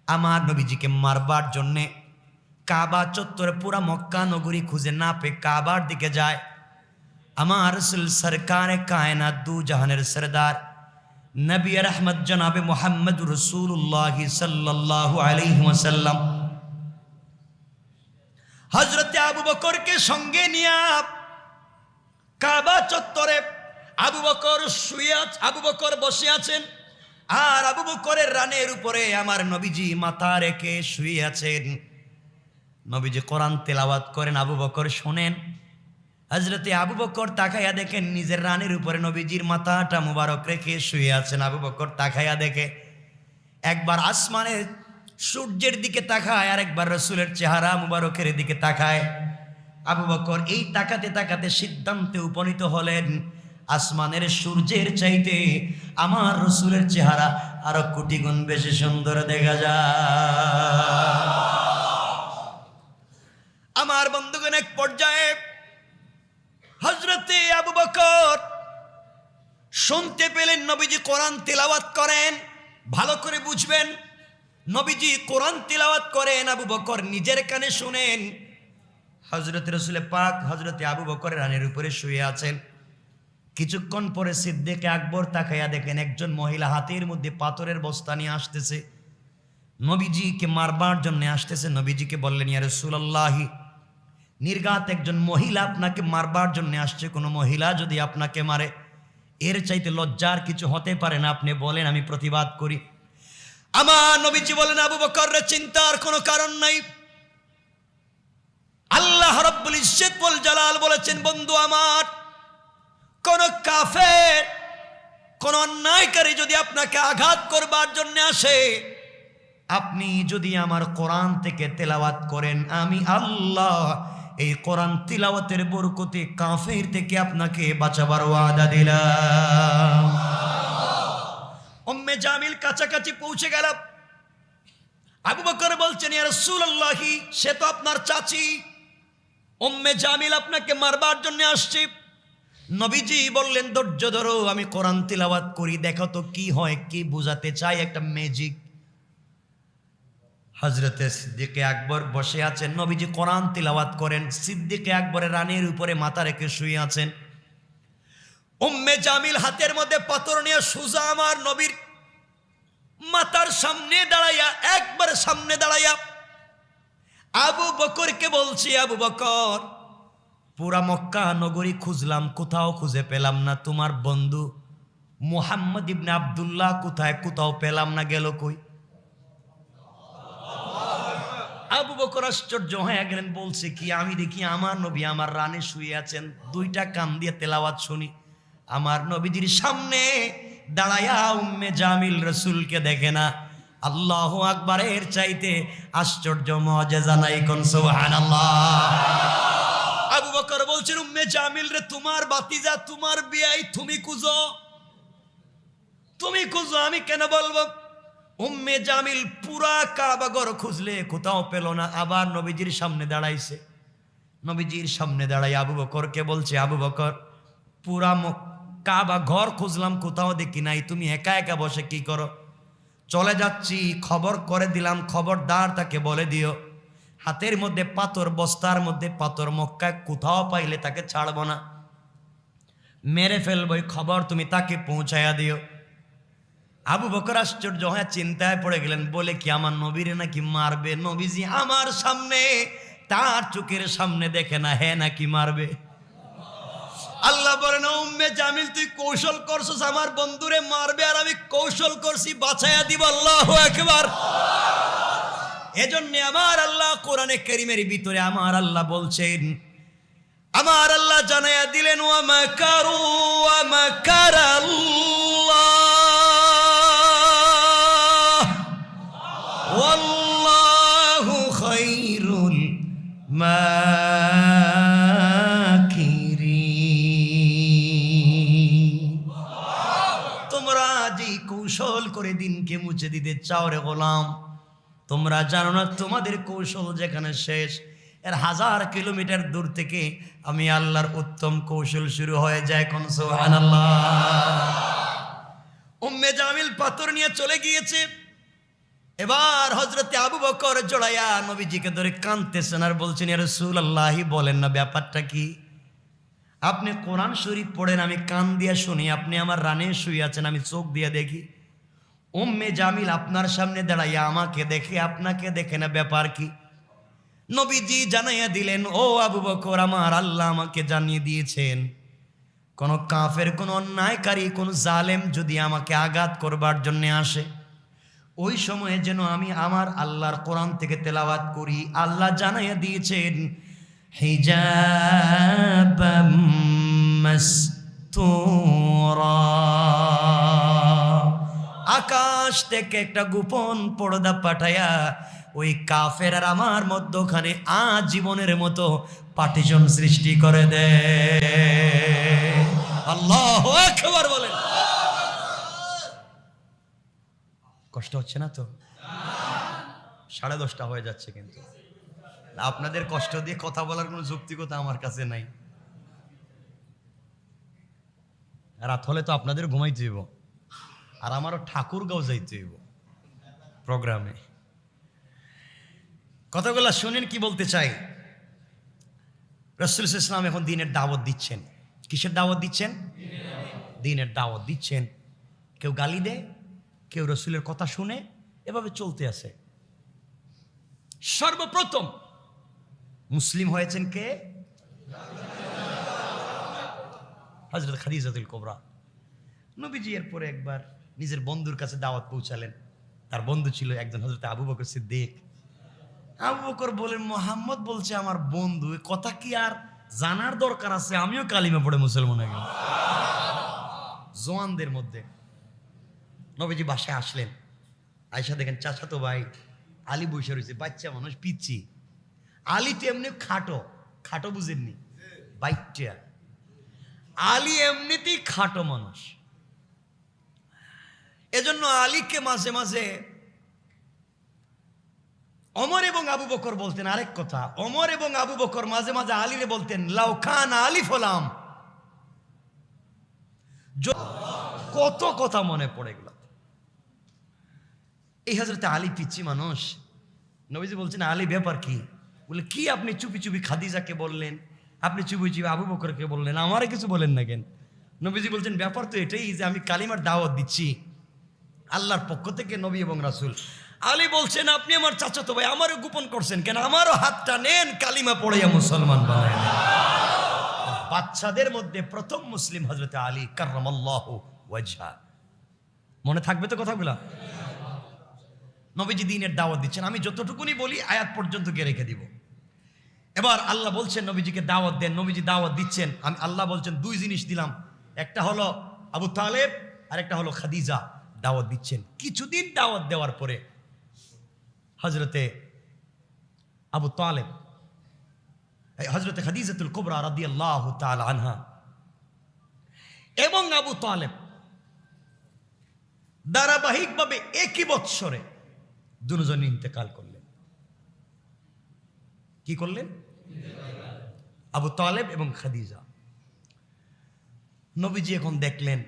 আমার নবীজিকে মারবার জন্যে কাবা চত্বরে পুরা মক্কা নগরী খুঁজে না পেয়ে কাবার দিকে যায়। আমার রাসূল সরকারে কায়নাত দু জাহানের সরদার নবী রহমত জনাবে মুহাম্মদ রাসূলুল্লাহ সাল্লাল্লাহু আলাইহি ওয়াসাল্লাম হযরতে আবু বকরকে সঙ্গে নিয়ে কাবা চত্বরে আবু বকর আবু বকর বসে আছেন, আর আবু বকরের রানের উপরে আমার নবীজি মাথা রেখে শুয়ে আছেন। নবীজি কোরআন তেলাওয়াত করেন, আবু বকর শোনেন। হযরতে আবু বকর তাকাইয়া দেখেন নিজের রানের উপরে নবীজির মাথাটা মুবারক রেখে শুয়ে আছেন। আবু বকর তাকাইয়া দেখে, একবার আসমানের সূর্যের দিকে তাকায়, আর একবার রাসূলের চেহারা মুবারকের দিকে তাকায়। আবু বকর এই তাকাতে তাকাতে সিদ্ধান্তে উপনীত হলেন, আসমানের সূর্যের চাইতে আমার রাসূলের চেহারা আরো কোটি গুণ বেশি সুন্দর দেখা যায়। আমার বন্ধুগণ, এক পর্যায়ে হযরতে আবু বকর শুনতে পেলেন নবীজি কোরআন তিলাওয়াত করেন। ভালো করে বুঝবেন, নবীজি কোরআন তিলাওয়াত করেন, আবু বকর নিজের কানে শুনেন। হযরত রাসূল পাক হযরতে আবু বকরের রানের উপরে শুয়ে আছেন। কিছুক্ষণ পরে সিদ্দিক আকবর তাকাইয়া দেখেন একজন মহিলা হাতের মধ্যে পাথরের বস্তা নিয়ে আসতেছে, নবীজিকে মারবার জন্য আসতেছে। নবীজিকে বললেন, ইয়া রাসূলুল্লাহ, নির্ঘাত একজন মহিলা আপনাকে মারবার জন্য আসছে, কোনো মহিলা যদি আপনাকে মারে এর চাইতে লজ্জার কিছু হতে পারে না, আপনি বলেন আমি প্রতিবাদ করি। আমার নবীজি বলেন, আবু বকর রে, চিন্তার কোনো কারণ নাই। আল্লাহ রাব্বুল ইজ্জত ওয়াল জালাল বলেছেন, বন্ধু আমার, কোন কাফের কোন অন্যায়কারী যদি আপনাকে আঘাত করবার জন্য আসে, আপনি যদি আমার কোরআন থেকে তেলাওয়াত করেন, আমি আল্লাহ এই কোরআন তিলাওয়াতের বরকতে কাফের থেকে আপনাকে বাঁচাবার ওয়াদা দিলাম। উম্মে জামিল কাছাকাছি পৌঁছে গেল। আবু বকর বলছেন, ইয়া রাসূলুল্লাহ, সে তো আপনার চাচী, উম্মে জামিল আপনাকে মারবার জন্য আসছে। নবীজি বললেন, ধৈর্য ধরো, আমি কোরআন তিলাওয়াত করি, দেখো তো কি হয়, কি বোঝাতে চাই, একটা ম্যাজিক। হযরতে সিদ্দিক আকবর বসে আছেন, নবীজি কোরআন তিলাওয়াত করেন, সিদ্দিক আকবরের রানের উপরে মাথা রেখে শুয়ে আছেন। উম্মে জামিল হাতের মধ্যে পাথর নিয়ে সোজা আমার নবীর মাথার সামনে দাঁড়াইয়া, একবারে সামনে দাঁড়াইয়া আবু বকরকে বলছি, আবু বকর, পুরা মক্কা নগরী খুঁজলাম, কোথাও খুঁজে পেলাম না, তোমার বন্ধু মুহাম্মদ ইবনে আব্দুল্লাহ কোথায়, কোথাও পেলাম না, গেল কই? আবু বকর আশ্চর্য হয়ে গেলেন, বলছে কি, আমি দেখি আমার নবী আমার রানে শুয়ে আছেন, দুইটা কান দিয়ে তেলাওয়াত শুনি, আমার নবীজির সামনে দাঁড়ায়া উম্মে জামিল রাসূলকে দেখে না। আল্লাহু আকবার, এর চাইতে আশ্চর্য মুআজিজা নাই, কোন সুবহানাল্লাহ। আবু বকর বলছেন, উম্মে জামিল রে, তোমার বাতিজা, তোমার বিয়াই, তুমি খুঁজো, তুমি খুঁজো, আমি কেন বলবো? উম্মে জামিল পুরা কাবা ঘর খুঁজলে কোথাও পেল না, আবার নবীজির সামনে দাঁড়াইছে। নবীজির সামনে দাঁড়াই আবু বকরকে বলছে, আবু বকর, পুরা কাবা ঘর খুঁজলাম, কোথাও দেখি নাই, তুমি একা একা বসে কি করো? চলে যাচ্ছি, খবর করে দিলাম, খবরদার তাকে বলে দিও, হাতের মধ্যে পাথর, বস্তার মধ্যে পাথর, মক্কায় কোথাও পাইলে তাকে ছাড়ব না, মেরে ফেলবো, খবর তুমি তাকে পৌঁছায়া দিও। আবু বকর আশ্চর্য হয়ে চিন্তায় পড়ে গেলেন, বলে কি আমার নবীরে নাকি মারবে? নবীজি আমার সামনে, তার চোখের সামনে দেখে না, হ্যাঁ নাকি মারবে? আল্লাহ বলেন, উম্মে জামিল, তুই কৌশল করছিস আমার বন্ধুরে মারবে, আর আমি কৌশল করছি বাঁচাইয়া দিব। আল্লাহু আকবার। এজন্য আমার আল্লাহ কোরআনে কারীমের ভিতরে আমার আল্লাহ বলছেন, আমার আল্লাহ জানাইয়া দিলেন, ওয়া মাকারু ওয়া মাকারাল্লাহ ওয়াল্লাহু খায়রুল মাকিরিন। তোমরা যে কৌশল করে দিনকে মুছে দিতে চাও রে গোলাম, তোমরা জানো না তোমাদের কৌশল যেখানে শেষ, এর 1000 কিলোমিটার দূর থেকে আমি আল্লাহর উত্তম কৌশল শুরু হয়ে যায়। কোন সুবহানাল্লাহ। উম্মে জামিল পাথর নিয়ে চলে গিয়েছে। এবার হযরতে আবু বকর জড়াইয়া নবীজিকে ধরে কাঁদতেছেন আর বলছেন, ইয়া রাসূলুল্লাহ, বলেন না ব্যাপারটা কি? আপনি কোরআন শরীফ পড়েন, আমি কান দিয়া শুনি, আপনি আমার রানে শুয়ে আছেন, আমি চোখ দিয়ে দেখি। উম্মে জামিল আপনার সামনে দাঁড়াইয়া আমাকে দেখে, আপনাকে দেখে না, ব্যাপার কি? নবীজি জানাইয়া দিলেন, ও আবু বকর, আমার আল্লাহ আমাকে জানিয়ে দিয়েছেন, কোন কাফের, কোন অন্যায়কারী, কোন জালেম যদি আমাকে আঘাত করবার জন্য আসে, ওই সময়ে যেন আমি আমার আল্লাহর কোরআন থেকে তেলাওয়াত করি। আল্লাহ জানাইয়া দিয়েছেন, হিজাবাম মাসতুরা, আকাশ থেকে একটা গোপন পর্দা পাঠায়া ওই কাফের আর আমার মধ্যখানে আজীবনের মতো পার্টিশন সৃষ্টি করে দেয়। আল্লাহু আকবার বলেন। কষ্ট হচ্ছে না তো? 10:30 হয়ে যাচ্ছে, কিন্তু আপনাদের কষ্ট দিয়ে কথা বলার কোনো যৌক্তিকতা আমার কাছে নাই। রাত হলে তো আপনাদের ঘুমাইতে হইব, আর আমারও ঠাকুরগাঁও যাইতে হইব প্রোগ্রামে। কথাগুলো শুনেন কি বলতে চাই। রাসূল সাল্লাল্লাহু আলাইহি ওয়াসাল্লাম এখন দ্বীনের দাওয়াত দিচ্ছেন। কিসের দাওয়াত দিচ্ছেন? দ্বীনের দাওয়াত দিচ্ছেন। কেউ গালি দেয়, কেউ রাসূলের কথা শুনে, এভাবে চলতে আছে। সর্বপ্রথম মুসলিম হয়েছেন কে? হযরত খাদিজাতুল কুবরা। নবীজি এরপরে একবার নিজের বন্ধুর কাছে দাওয়াত পৌঁছালেন। তার বন্ধু ছিল একজন হযরত আবু বকর সিদ্দিক। আবু বকর বলেন, মুহাম্মদ বলছে আমার বন্ধু, এ কথা কি আর জানার দরকার আছে? আমিও কালিমা পড়ে মুসলমান হয়ে গেলাম। জওয়ানদের মধ্যে নবীজি বাসায় আসলেন। আয়েশা দেখেন চাচাতো ভাই আলী বসে রয়েছে, বাচ্চা মানুষ, পিচ্ছি। আলী তো এমনি খাটো, খাটো বুঝেননি, বাইকটা। আলী এমনিতেই খাটো মানুষ, এজন্য আলীকে মাঝে মাঝে ওমর এবং আবু বকর বলতেন। আরেক কথা, ওমর এবং আবু বকর মাঝে মাঝে আলীরে বলতেন, লাউ খান আলী ফলাম। কত কথা মনে পড়ে গেল। এই হযরত আলী পিচ্ছি মানুষ। নবীজি বলছেন, আলী ব্যাপার কি? বলে, কি আপনি চুপি চুপি খাদিজাকে বললেন, আপনি চুপি চুপি আবু বকরকে বললেন, আমারে কিছু বলেন না কেন? নবীজি বলছেন, ব্যাপার তো এটাই যে আমি কালিমার দাওয়াত দিচ্ছি আল্লাহর পক্ষ থেকে, নবী এবং রাসূল। আলী বলছেন, আপনি আমার চাচাতো ভাই, আমারও গোপন করছেন কেন? আমারও হাতটা নেন, কালিমা পড়াইয়া মুসলমান বানায় দেন। বাচ্চাদের মধ্যে প্রথম মুসলিম হযরত আলী কাররামাল্লাহু ওয়াজহা। মনে থাকবে তো কথাগুলা? নবীজি দ্বীনের দাওয়াত দিচ্ছেন। আমি যতটুকুনি বলি আয়াত পর্যন্ত গিয়ে রেখে দিব। এবার আল্লাহ বলছেন নবীজিকে দাওয়াত দেন। নবীজি দাওয়াত দিচ্ছেন। আমি আল্লাহ বলছেন, দুই জিনিস দিলাম, একটা হলো আবু তালেব আর একটা হলো খাদিজা। দাওয়াত দিচ্ছেন। কিছুদিন দাওয়াত দেওয়ার পরে হযরতে আবু তালেব, হযরতে খাদিজাতুল কুবরা রাদিয়াল্লাহু তাআলা আনহা এবং আবু তালেব ধারাবাহিকভাবে একই বৎসরে দুজন ইন্তেকাল করলেন। কি করলেন? আবু তালেব এবং খাদিজা। নবীজি এখন দেখলেন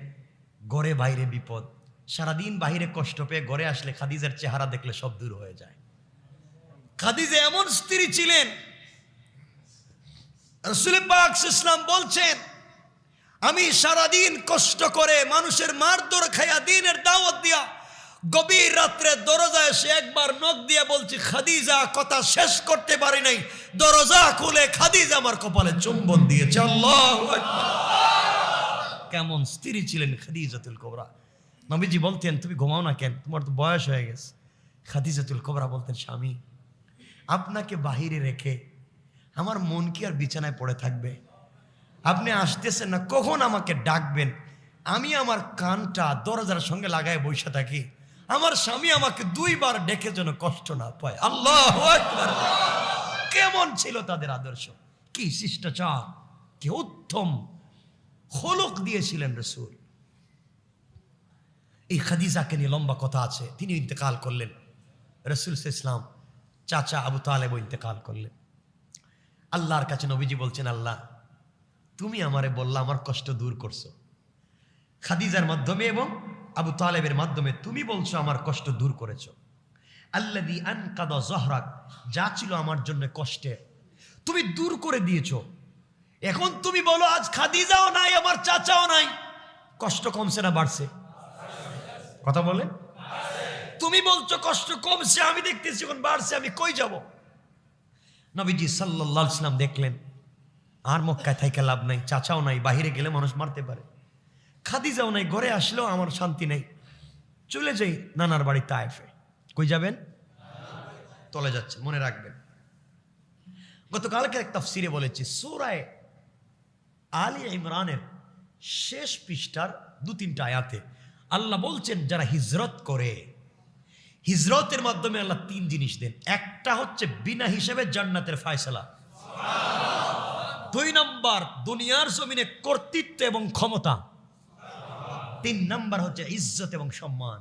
ঘরে বাইরে বিপদ, সারাদিন বাইরে কষ্ট পেয়ে ঘরে আসলে খাদিজার চেহারা দেখলে সব দূর হয়ে যায়। খাদিজা এমন স্ত্রী ছিলেন, রাসূল পাক সাল্লাল্লাহু আলাইহি ওয়াসাল্লাম বলছেন, আমি সারাদিন কষ্ট করে মানুষের মারধর খাইয়া দ্বীনের দাওয়াত দিয়া গভীর রাত্রে দরজায় এসে একবার নক দিয়ে বলছি, খাদিজা, কথা শেষ করতে পারি নাই, দরজা খুলে খাদিজা আমার কপালে চুম্বন দিয়েছে। আল্লাহু আকবার। কেমন স্ত্রী ছিলেন খাদিজাতুল কুবরা। নবীজি বলতেন, তুমি ঘুমাও না কেন? তোমার তো বয়স হয়ে গেছে। খাদিজাতুল কুবরা বলতেন, স্বামী, আপনাকে বাহিরে রেখে আমার মন কি আর বিছানায় পড়ে থাকবে? আপনি আসতেছেন না, কখন আমাকে ডাকবেন? আমি আমার কানটা দরজার সঙ্গে লাগায় বসে থাকি, আমার স্বামী আমাকে 2 বার ডেকে যেন কষ্ট না পায়। আল্লাহু আকবার। কেমন ছিল তাদের আদর্শ, কি শিষ্টাচার, কি উত্তম খলক দিয়েছিলেন রাসূল। এই খাদিজাকে নিয়ে লম্বা কথা আছে। তিনি ইন্তেকাল করলেন। রাসূল সাল্লাল্লাহু আলাইহি ওয়াসাল্লাম চাচা আবু তালেব ইন্তেকাল করলেন। আল্লাহর কাছে নবীজি বলছেন, আল্লাহ, তুমি আমারে বললা, আমার কষ্ট দূর করছো খাদিজার মাধ্যমে এবং আবু তালেবের মাধ্যমে, তুমি বলছো আমার কষ্ট দূর করেছো। আল্লাযী আনকাদা যহরাক, যা ছিল আমার জন্য কষ্টের তুমি দূর করে দিয়েছো। এখন তুমি বলো আজ খাদিজাও নাই, আমার চাচাও নাই, কষ্ট কমছে না বাড়ছে? কথা বলে। তুমি বলছো কষ্ট কমছে, আমি দেখতেছি এখন বাড়ছে, আমি কই যাব? নবীজি সাল্লাল্লাহু আলাইহি ওয়াসাল্লাম দেখলেন আর মক্কায় থাইকা লাভ নাই, চাচাও নাই, বাহিরে গেলে মানুষ মারতে পারে, খাদিজাও নাই, ঘরে আসলেও আমার শান্তি নেই, চলে যাই নানার বাড়ি তায়েফে। কই যাবেন? চলে যাচ্ছে, মনে রাখবেন। গতকালকে এক তাফসিরে বলেছি, সূরা আলী ইমরানের শেষ পৃষ্ঠার 2-3টা আয়াতে আল্লাহ বলছেন যারা হিজরত করে, হিজরতের মাধ্যমে আল্লাহ 3 জিনিস দেন। একটা হচ্ছে বিনা হিসেবে জান্নাতের ফয়সালা, 2 নাম্বার দুনিয়ার জমিনে কর্তৃত্ব এবং ক্ষমতা, 3 নাম্বার হচ্ছে ইজ্জত এবং সম্মান।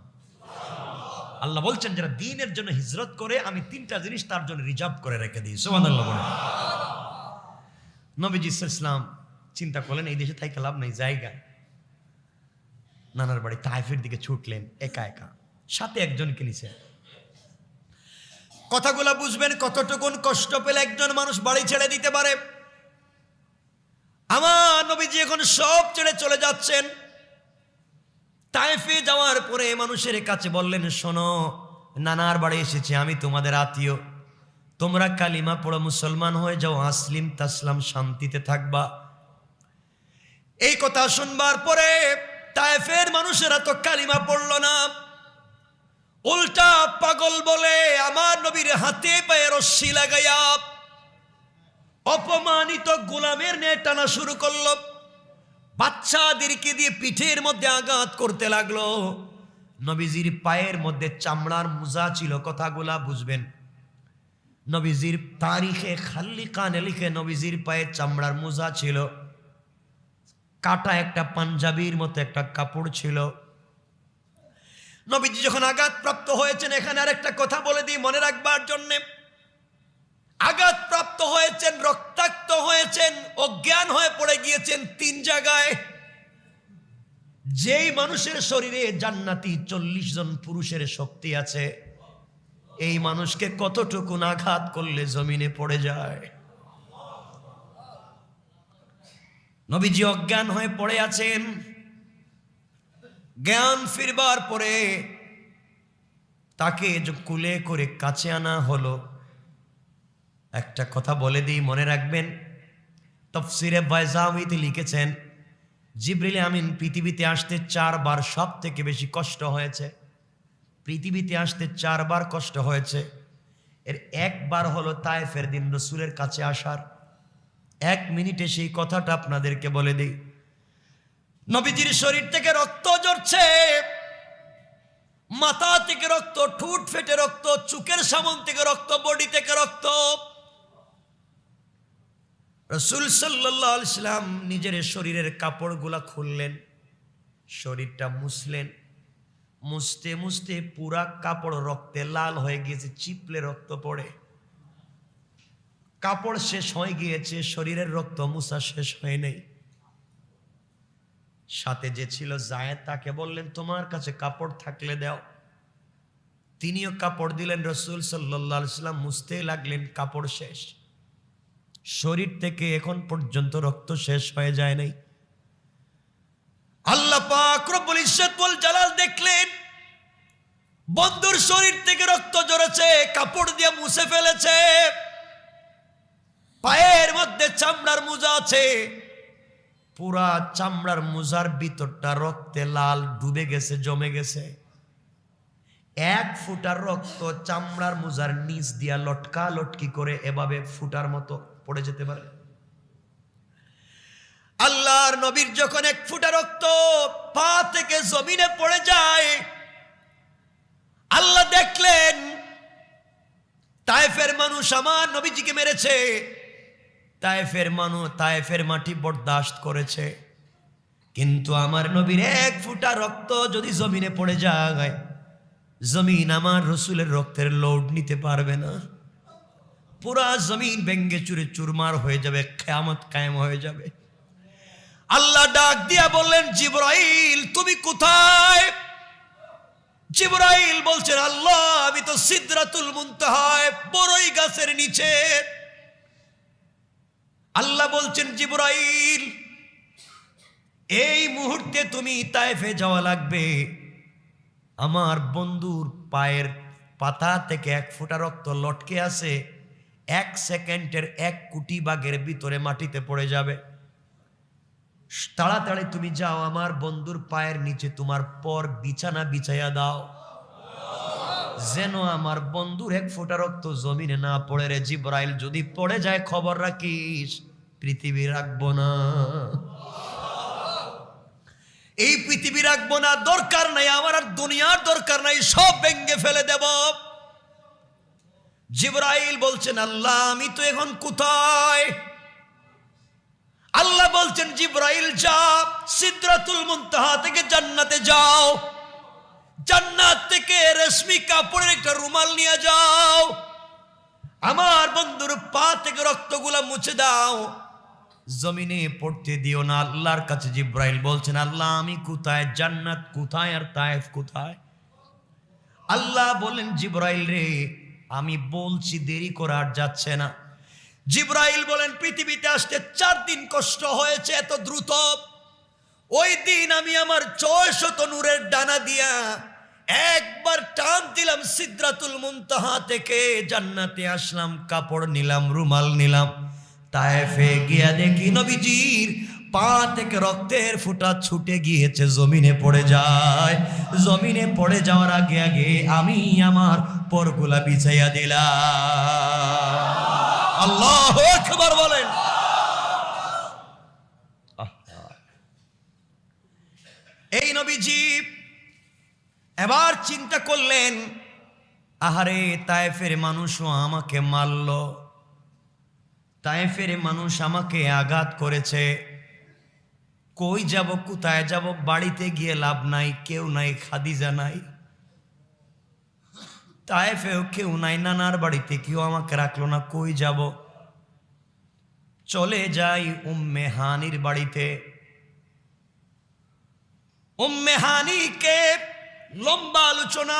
আল্লাহ বলছেন যারা দ্বীনের জন্য হিজরত করে আমি 3টা জিনিস তার জন্য রিজার্ভ করে রেখে দিই। সুবহানাল্লাহ বলেন। নবীজি সাল্লাল্লাহু আলাইহি ওয়াসাল্লাম চিন্তা করলেন এই দেশে থাইকা লাভ নাই, জায়গা নানার বাড়ি তায়েফের দিকে ছুটলেন একা একা, সাথে একজনকে নিছেন। কথাগুলো বুঝবেন কতটুকুন কষ্ট পেলে একজন মানুষ বাড়ি ছেড়ে দিতে পারে। আমার নবীজি এখন সব ছেড়ে চলে যাচ্ছেন। তায়েফে যাওয়ার পরে মানুষের কাছে বললেন, শোনো, নানার বাড়ি এসেছে, আমি তোমাদের আত্মীয়, তোমরা কালিমা পড়ো, মুসলমান হয়ে যাও, আসলিম তাসলাম, শান্তিতে থাকবা। এই কথা শুনবার পরে তায়েফের মানুষেরা তো কালিমা পড়ল না, উল্টা পাগল বলে আমার নবীর হাতে পায়ে রশ্মি লাগাইয়া অপমানিত গোলামের ন্যায় টানা শুরু করলো, বাচ্চাদেরকে দিয়ে পিঠের মধ্যে আঘাত করতে লাগলো। নবীজির পায়ের মধ্যে চামড়ার মোজা ছিল, কথাগুলা বুঝবেন। নবীজির তারিখে খালি কানে লিখে নবীজির পায়ে চামড়ার মোজা ছিল, কাটা একটা পাঞ্জাবির মতো একটা কাপড় ছিল। নবীজি যখন আঘাতপ্রাপ্ত হয়েছেন, এখানে আরেকটা কথা বলে দিই মনে রাখবার জন্যে, আঘাতপ্রাপ্ত হয়েছেন, রক্তাক্ত হয়েছেন, অজ্ঞান হয়ে পড়ে গিয়েছেন 3 জায়গায়। যেই মানুষের শরীরে জান্নাতি 40 জন পুরুষের শক্তি আছে, এই মানুষকে কতটুকুন আঘাত করলে জমিনে পড়ে যায়। নবীজি অজ্ঞান হয়ে পড়ে আছেন। জ্ঞান ফিরবার পরে তাকে কুলে করে কাছে আনা হলো। একটা কথা বলে দিই মনে রাখবেন, তাফসীরে বাইজাউইতে লিখেছেন জিবরিল আমিন পৃথিবীতে আসতে 4 বার সব থেকে বেশি কষ্ট হয়েছে। পৃথিবীতে আসতে 4 বার কষ্ট হয়েছে। এর একবার হলো তায়েফের দিন রাসূলের কাছে আসার। 1 মিনিটে সেই কথাটা আপনাদেরকে বলে দিই। নবীজির শরীর থেকে রক্ত ঝরছে, মাথা থেকে রক্ত, ঠোঁট ফেটে রক্ত, চোখের সামন থেকে রক্ত, বডি থেকে রক্ত। রাসূল সাল্লাল্লাহু আলাইহি ওয়াসাল্লাম নিজের শরীরের কাপড়গুলা খুললেন, শরীরটা মুছলেন। মুছতে মুছতে পুরা কাপড় রক্তে লাল হয়ে গিয়েছে, চিপলে রক্ত পড়ে। কাপড় শেষ হয়ে গিয়েছে, শরীরের রক্ত মুছা শেষ হয় নাই। সাথে যে ছিল যায়েদ, তাকে বললেন তোমার কাছে কাপড় থাকলে দাও। তিনিও কাপড় দিলেন। রাসূল সাল্লাল্লাহু আলাইহি ওয়াসাল্লাম মুছতে লাগলেন, কাপড় শেষ। শরীর থেকে এখন পর্যন্ত রক্ত শেষ হয়ে যায় নাই। আল্লাহ পাক রব্বুল ইজ্জত ওয়াল জালাল দেখলেন বন্ধুর শরীর থেকে রক্ত ঝরেছে, কাপড় দিয়ে মুছে ফেলেছে, পায়ের মধ্যে চামড়ার মোজা আছে, পুরা চামড়ার মোজার ভিতরটা রক্তে লাল, ডুবে গেছে, জমে গেছে। 1 ফোঁটার রক্ত চামড়ার মোজার নিচ দিয়া লটকা লটকি করে এভাবে ফুটার মতো পড়ে যেতে পারে। আল্লাহর নবীর যখন 1 ফোঁটা রক্ত পা থেকে জমিনে পড়ে যায়, আল্লাহ দেখলেন তায়েফের মানুষ আমার নবীজিকে মেরেছে, তায়েফের মাটি বরদাস্ত করেছে, কিন্তু আমার নবীর 1 ফোঁটা রক্ত যদি জমিনে পড়ে যায়, জমিন আমার রসুলের রক্তের লোড নিতে পারবে না। পুরা জমিন ভেঙ্গে চুরে চুরমার হয়ে যাবে, কিয়ামত কায়েম হয়ে যাবে। আল্লাহ ডাক দিয়া বললেন জিবরাইল তুমি কোথায়? জিবরাইল বলছেন আল্লাহ আমি তো সিদরাতুল মুনতাহায় বড়ই গাছের নিচে। আল্লাহ বলছেন জিবরাইল এই মুহূর্তে তুমি তায়েফে যাওয়া লাগবে, আমার বন্ধুর পায়ের পাতা থেকে 1 ফোঁটা রক্ত লটকে আছে, 1 সেকেন্ডের 1 কোটি ভাগের ভিতরে মাটিতে পড়ে যাবে। তাড়াতাড়ি তুমি যাও, আমার বন্ধুর পায়ের নিচে তোমার পর বিছানা বিছাইয়া দাও, যেন আমার বন্ধুর 1 ফোঁটা রক্ত জমিনে না পড়ে রে। জিবরাইল যদি পড়ে যায় খবর রাখিস, পৃথিবী রাখবো না, এই পৃথিবী রাখবো না, দরকার নাই আমার, আর দুনিয়ার দরকার নাই, সব ভেঙে ফেলে দেব। জিবরাইল বলছেন আল্লাহ আমি তো এখন কোথায়? আল্লাহ বলছেন জিবরাইল যাও, সিদরাতুল মুনতাহা থেকে জান্নাতে যাও, জান্নাত থেকে রেশমি কাপড়ের একটা রুমাল নিয়ে যাও, আমার বন্ধুর পা থেকে রক্তগুলা মুছে দাও, জমিনে পড়তে দিও না। আল্লাহর কাছে জিবরাইল বলছেন আল্লাহ আমি কোথায়? জান্নাত কোথায় আর তায়েফ কোথায়? আল্লাহ বলেন জিবরাইল রে আমি বলছি, দেরি করার যাচ্ছে না। জিবরাইল বলেন পৃথিবীতে আসতে 4 দিন কষ্ট হয়েছে এত দ্রুত, ওই দিন আমি আমার 600 নূরের ডানা দিয়া একবার টান দিলাম, সিদরাতুল মুনতাহা থেকে জান্নাতে আসলাম, কাপড় নিলাম, রুমাল নিলাম, তায়েফে গিয়া দেখি নবীজির পা থেকে রক্তের ফোঁটা ছুটে গিয়েছে, জমিনে পড়ে যায়। জমিনে পড়ে যাওয়ার আগে আগে আমি আমার পরগুলা বিছাইয়া দিলাম। আল্লাহু আকবার বলেন। এই নবীজি এবার চিন্তা করলেন আহারে তায়েফের মানুষও আমাকে মারল, তায়েফের মানুষ আমাকে আঘাত করেছে, কই যাব, কোথায় যাব? বাড়িতে গিয়ে লাভ নাই, কেউ নাই, খাদিজা নাই, তায়েফেও কেউ নাই, নানার বাড়িতে কেউ আমাকে রাখলো না, কই যাব? চলে যাই উম্মে হানির বাড়িতে। উম্মে হানিকে লম্বা আলোচনা।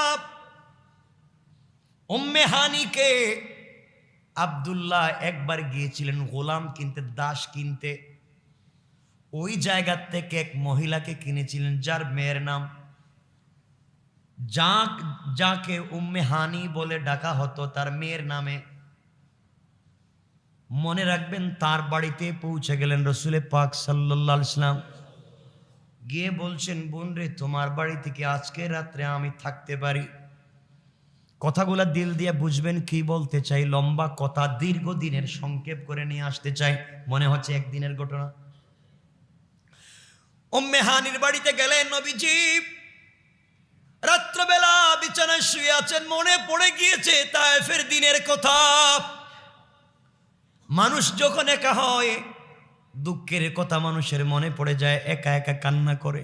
উম্মে হানিকে আব্দুল্লাহ একবার গিয়েছিলেন গোলাম কিনতে, দাস কিনতে, ওই জায়গা থেকে এক মহিলাকে কিনেছিলেন যার মেয়ের নাম, যাকে উম্মে হানি বলে ডাকা হতো তার মেয়ের নামে। মনে রাখবেন তার বাড়িতে পৌঁছে গেলেন রসুলে পাক সাল্লাল্লাহু আলাইহি ওয়াসাল্লাম, গিয়ে বলছেন বোন রে তোমার বাড়ি থেকে আজকে রাত্রে আমি থাকতে পারি? কথাগুলা দিল দিয়ে বুঝবেন কি বলতে চাই, লম্বা কথা, দীর্ঘদিনের সংক্ষেপ করে নিয়ে আসতে চাই, মনে হচ্ছে একদিনের ঘটনা। উম্মে হানির বাড়িতে গেলেন নবীজি, রাত্রবেলা বিছানায় শুয়ে আছেন, মনে পড়ে গিয়েছে তায়েফের দিনের কথা। মানুষ যখন একা হয় দুঃখের কথা মানুষের মনে পড়ে যায়, একা একা কান্না করে।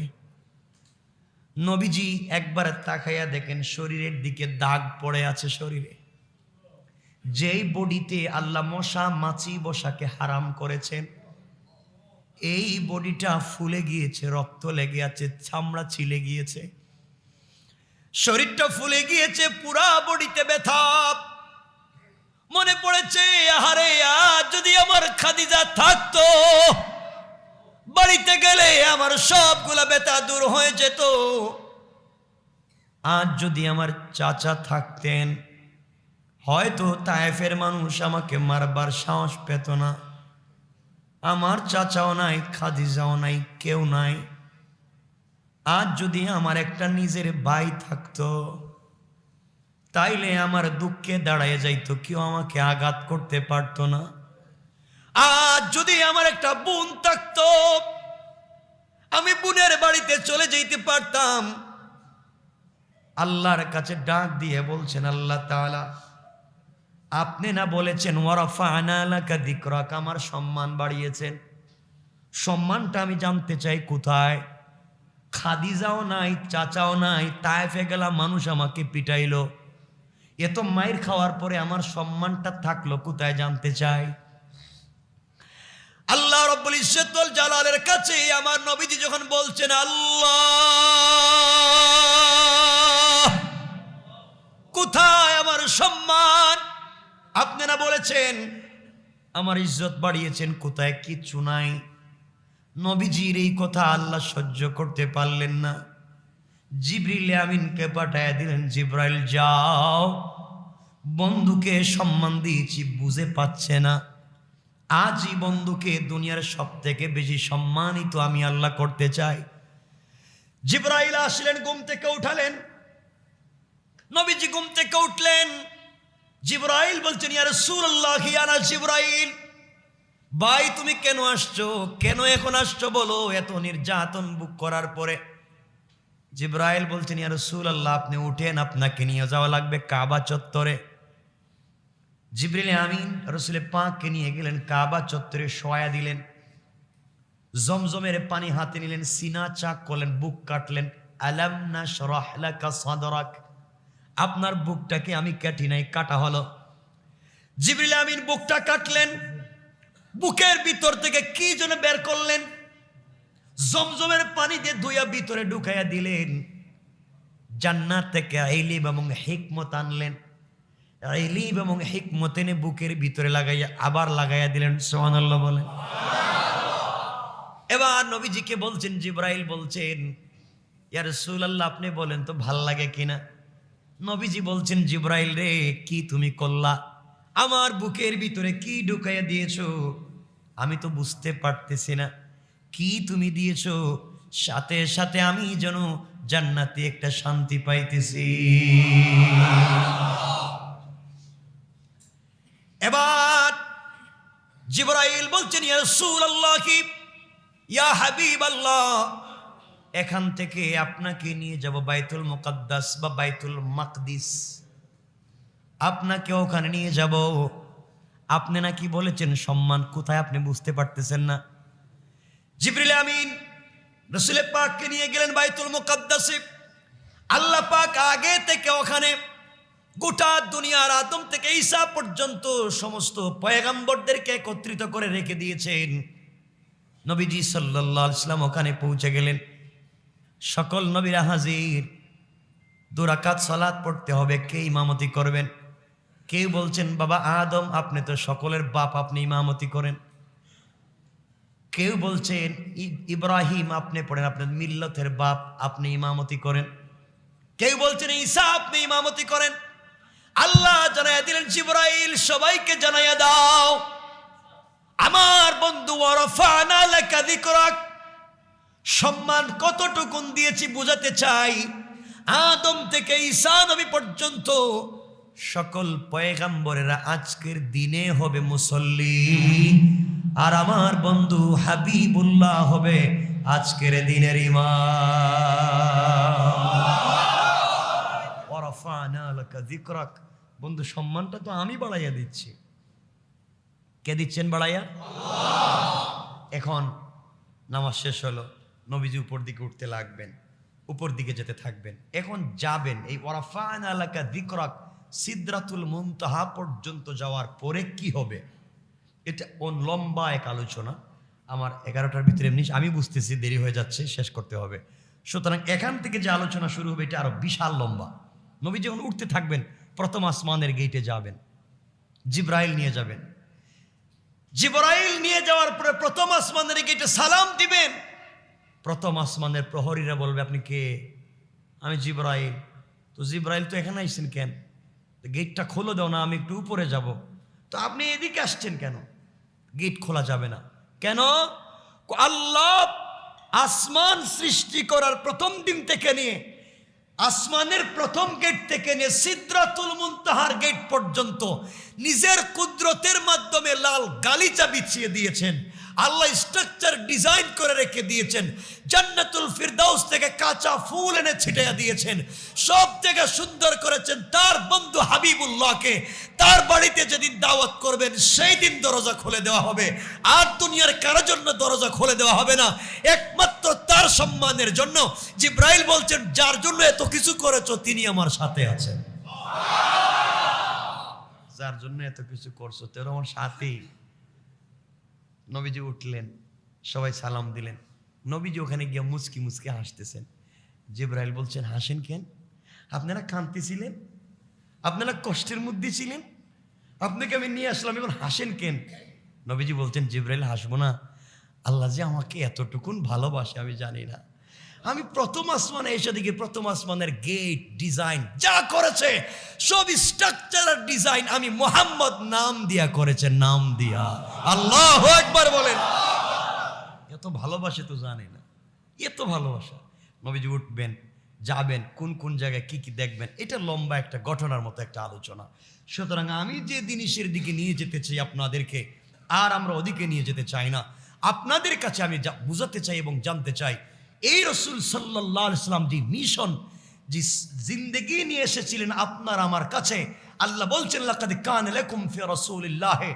নবীজি একবার তাকাইয়া দেখেন শরীরের দিকে দাগ পড়ে আছে শরীরে, যেই বডিতে আল্লাহ মশা মাছি বসাকে হারাম করেছেন, এই বডিটা ফুলে গিয়েছে, রক্ত লেগে আছে, চামড়া ছিলে গিয়েছে, শরীরটা ফুলে গিয়েছে, পুরা বডিতে ব্যথা। মনে পড়েছে আহারে আজ যদি আমার খাদিজা থাকতো, বাড়িতে গেলে আমার সবগুলা ব্যথা দূর হয়ে যেত। আজ যদি আমার চাচা থাকতেন, হয়তো তায়েফের মানুষ আমাকে মারবার সাহস পেত না। আমার চাচাও নাই, খাদিজাও নাই, কেউ নাই। আজ যদি আমার একটা নিজের ভাই থাকতো, তাইলে আমার দুঃখে দাঁড়ায় যাইতো, কেউ আমাকে আঘাত করতে পারতো না। আজ যদি আমার একটা বোন থাকতো, আমি বোনের বাড়িতে চলে যেতে পারতাম। আল্লাহর কাছে ডাক দিয়ে বলছেন আল্লাহ তাআলা আপনি না বলেছেন ওয়ারাফা'না লাকা যিকরাক, আমার সম্মান বাড়িয়েছেন, সম্মানটা আমি জানতে চাই কোথায়? খাদিজাও নাই, চাচাও নাই, তায়েফে গেলাম মানুষ আমাকে পিটাইলো, এত মাইর খাওয়ার পরে আমার সম্মানটা থাকলো কোথায় জানতে চাই। আল্লাহ রাব্বুল ইজ্জত ওয়াল জালালের কাছে আমার নবীজি যখন বলছেন আল্লাহ কোথায় আমার সম্মান? আপনারা বলেছেন আমার ইজ্জত বাড়িয়েছেন, কোথায়? কিচ্ছু নাই। নবীজির এই কথা আল্লাহ সহ্য করতে পারলেন না, জিবরিল আমিনকে পাঠায় দিলেন, জিবরাইল যাও, বন্ধুকে সম্মান দিয়েছি বুঝে পাচ্ছে না, আজই বন্ধুকে দুনিয়ার সব থেকে বেশি সম্মানিত আমি আল্লাহ করতে চাই। জিবরাইল আসলেন, ঘুম থেকে উঠালেন, নবীজি ঘুম থেকে উঠলেন। জিবরাইল বলছেন, ইয়া রাসূলুল্লাহ, আনা জিবরাইল। ভাই তুমি কেন আসছো? কেন এখন আসছো বলো, এত নির্যাতন বুক করার পরে। জিবরাইল বলছেন, ইয়া রাসূলুল্লাহ, আপনি উঠেন, আপনাকে নিয়ে যাওয়া লাগবে কাবা চত্বরে। জিবরিল আমিন রাসূল পাককে নিয়ে গেলেন, কাবা চত্বরে শোয়া দিলেন, জমজমের পানি হাতে নিলেন, সিনা চাক করলেন, বুক কাটলেন। আলাম নাশরাহ লাকা সাদরাক, আপনার বুকটাকে আমি কাটি নাই, কাটা হলো। জিবরিল আমিন বুকটা কাটলেন, বুকের ভিতর থেকে কি যেন বের করলেন, জমজমের পানি দিয়ে ধুইয়া ভিতরে ঢুকাইয়া দিলেন। জান্নাত থেকে ইলম এবং হিকমত আনলেন, ইলম এবং হিকমত এনে বুকের ভিতরে লাগাইয়া আবার লাগাইয়া দিলেন। সুবহানাল্লাহ বলেন। এবার নবীজিকে বলছেন, জিবরাইল বলছেন, ইয়া রাসূলুল্লাহ, আপনি বলেন তো ভাল লাগে কিনা? নবীজি বলছেন, জিবরাইল রে, কি তুমি করলা? আমার বুকের ভিতরে কি ঢুকাইয়া দিয়েছো আমি তো বুঝতে পারতেছি না, কি তুমি দিয়েছো? সাথে সাথে আমি যেন জান্নাতে একটা শান্তি পাইতেছি। এবার জিবরাইল বলছেন, ইয়া রাসূলুল্লাহ, ইয়া হাবিবাল্লাহ, এখান থেকে আপনাকে নিয়ে যাব বাইতুল মুকাদ্দাস বা বাইতুল মাকদিস, আপনাকে ওখানে নিয়ে যাব। আপনি নাকি বলেছেন সম্মান কোথায়, আপনি বুঝতে পারতেছেন না। জিবরিল আমিন রাসূল পাককে নিয়ে গেলেন বাইতুল মুকাদ্দাসে। আল্লাহ পাক আগে থেকে ওখানে গোটা দুনিয়ার আদম থেকে ঈসা পর্যন্ত সমস্ত পয়গম্বরদেরকে একত্রিত করে রেখে দিয়েছেন। নবীজি সাল্লাল্লাহু আলাইহি ওয়াসাল্লাম ওখানে পৌঁছে গেলেন, সকল নবীরা হাজির। 2 রাকাত সালাত পড়তে হবে, কে ইমামতি করবেন? কেউ বলছেন, বাবা আদম, আপনি তো সকলের বাপ, আপনি ইমামতি করেন। কেউ বলছেন, ইব্রাহিম, আপনি পড়েন, আপনার মিল্লতের বাপ, আপনি ইমামতি করেন। কেউ বলছেন, ঈসা, আপনি ইমামতি করেন। আল্লাহ জানাইয়া দিলেন, জিবরাইল, সবাইকে জানাইয়া দাও আমার বন্ধু ওয়ারাফানা লাকা যিকরাক, সম্মান কতটুকুন দিয়েছি বুঝাতে চাই। আদম থেকে ঈসা নবী পর্যন্ত সকল পয়গম্বরেরা আজকের দিনে হবে মুসল্লি, আর আমার বন্ধু হাবিবুল্লাহ হবে আজকের দিনের ইমাম। ওয়ারাফানা লাকা যিকরাক, বন্ধু সম্মানটা তো আমি বাড়াইয়া দিচ্ছি। কে দিচ্ছেন বাড়াইয়া? আল্লাহ। এখন নামাজ শেষ হলো, নবীজি উপর দিকে উঠতে লাগবেন, উপর দিকে যেতে থাকবেন। এখন যাবেন এই ওয়ারাফানা লাকা যিকরাক সিদরাতুল মুনতাহা পর্যন্ত যাওয়ার পরে কি হবে, এটা লম্বা এক আলোচনা। আমার 11টার ভিতরে এমনি আমি বুঝতেছি দেরি হয়ে যাচ্ছে, শেষ করতে হবে। সুতরাং এখান থেকে যে আলোচনা শুরু হবে এটা আরো বিশাল লম্বা। নবী যখন উঠতে থাকবেন, প্রথম আসমানের গেটে যাবেন, জিবরাইল নিয়ে যাবেন। জিবরাইল নিয়ে যাওয়ার পরে প্রথম আসমানের গেটে সালাম দিবেন। প্রথম আসমানের প্রহরীরা বলবে, আপনি কে? আমি জিবরাইল। তো জিবরাইল, তো এখানে আসছেন কেন? গেটটা খোলো দাও না, আমি একটু উপরে যাব। তো আপনি এদিকে আসছেন কেন? গেট খোলা যাবে না। কেন? আল্লাহ আসমান সৃষ্টি করার প্রথম দিন থেকে নিয়ে, আসমানের প্রথম গেট থেকে নিয়ে সিদরাতুল মুনতাহার গেট পর্যন্ত নিজের কুদরতের মাধ্যমে লাল গালিচা বিছিয়ে দিয়েছেন। আল্লাহ স্ট্রাকচার ডিজাইন করে রেখে দিয়েছেন। জান্নাতুল ফিরদাউস থেকে কাঁচা ফুল এনে ছিটিয়ে দিয়েছেন। সব থেকে সুন্দর করেছেন তার বন্ধু হাবিবুল্লাহকে। তার বাড়িতে যেদিন দাওয়াত করবেন সেই দিন দরজা খুলে দেওয়া হবে, আর দুনিয়ার কারোর জন্য দরজা খুলে দেওয়া হবে না, একমাত্র তার সম্মানের জন্য। জিবরাইল বলছেন, যার জন্য এত কিছু করেছো তিনি আমার সাথে আছেন। যার জন্য এত কিছু করছো তোর আমার সাথেই। নবীজি উঠলেন, সবাই সালাম দিলেন। নবীজি ওখানে গিয়ে মুচকি মুচকি হাসতেছেন। জিবরাইল বলছেন, হাসেন কেন? আপনারা কাঁদতেছিলেন? আপনারা কষ্টের মধ্যে ছিলেন, আপনাকে আমি নিয়ে আসলাম, এখন হাসেন কেন? নবীজি বলছেন, জিবরাইল হাসবো না? আল্লাহ যে আমাকে এতটুকুন ভালোবাসে আমি জানি না। আমি প্রথম আসমানে এসে দেখি প্রথম আসমানের গেট ডিজাইন যা করেছে সব স্ট্রাকচারাল ডিজাইন আমি মোহাম্মদ নাম দিয়া করেছে, নাম দিয়া। আল্লাহু আকবার বলেন। এত ভালোবাসে তো জানি না, এত ভালোবাসা। নবীজি উঠবেন, যাবেন, কোন কোন জায়গায় কি কি দেখবেন, এটা লম্বা একটা ঘটনার মতো একটা আলোচনা। সুতরাং আমি যে জিনিসের দিকে নিয়ে যেতে চাই আপনাদেরকে, আর আমরা ওদিকে নিয়ে যেতে চাই না, আপনাদের কাছে আমি বুঝাতে চাই এবং জানতে চাই এই রাসূল সাল্লাল্লাহু আলাইহি ওয়াসাল্লাম যে মিশন, যে জিন্দেগি নিয়ে এসেছিলেন আপনার আমার কাছে, আল্লাহ বলছেন লাকাদ কানা লাকুম ফি রাসূলিল্লাহি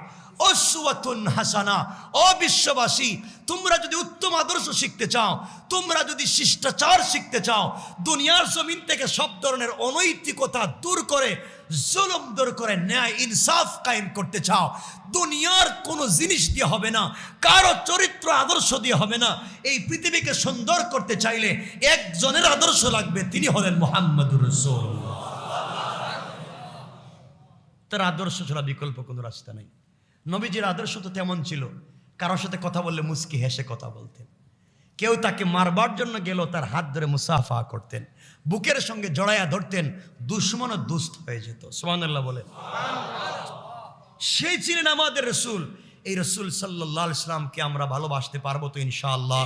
উসওয়াতুন হাসানা। ও বিশ্ববাসী, তোমরা যদি উত্তম আদর্শ শিখতে চাও, তোমরা যদি শিষ্টাচার শিখতে চাও, দুনিয়ার জমিন থেকে সব ধরনের অনৈতিকতা দূর করে, জুলুম দূর করে ন্যায় ইনসাফ কায়েম করতে চাও, দুনিয়ার কোনো জিনিস দিয়ে হবে না, কারো চরিত্র আদর্শ দিয়ে হবে না। এই পৃথিবীকে সুন্দর করতে চাইলে একজনের আদর্শ লাগবে, তিনি হলেন মুহাম্মদুর রাসূলুল্লাহ। তার আদর্শ ছাড়া বিকল্প কোনো রাস্তা নেই। নবীজির আদর্শ তো তেমন ছিল, কারোর সাথে কথা বললে মুস্কি হেসে কথা বলতেন, কেউ তাকে মারবার জন্য গেল তার হাত ধরে মুসাফা করতেন, বুকের সঙ্গে জড়াইয়া ধরতেন, দুশ্মন ও দুস্থ হয়ে যেত। সুবহানাল্লাহ বলেন। সেই ছিলেন আমাদের রাসূল। এই রাসূল সাল্লাল্লাহু আলাইহি ওয়াসাল্লামকে আমরা ভালোবাসতে পারবো তো ইনশাআল্লাহ?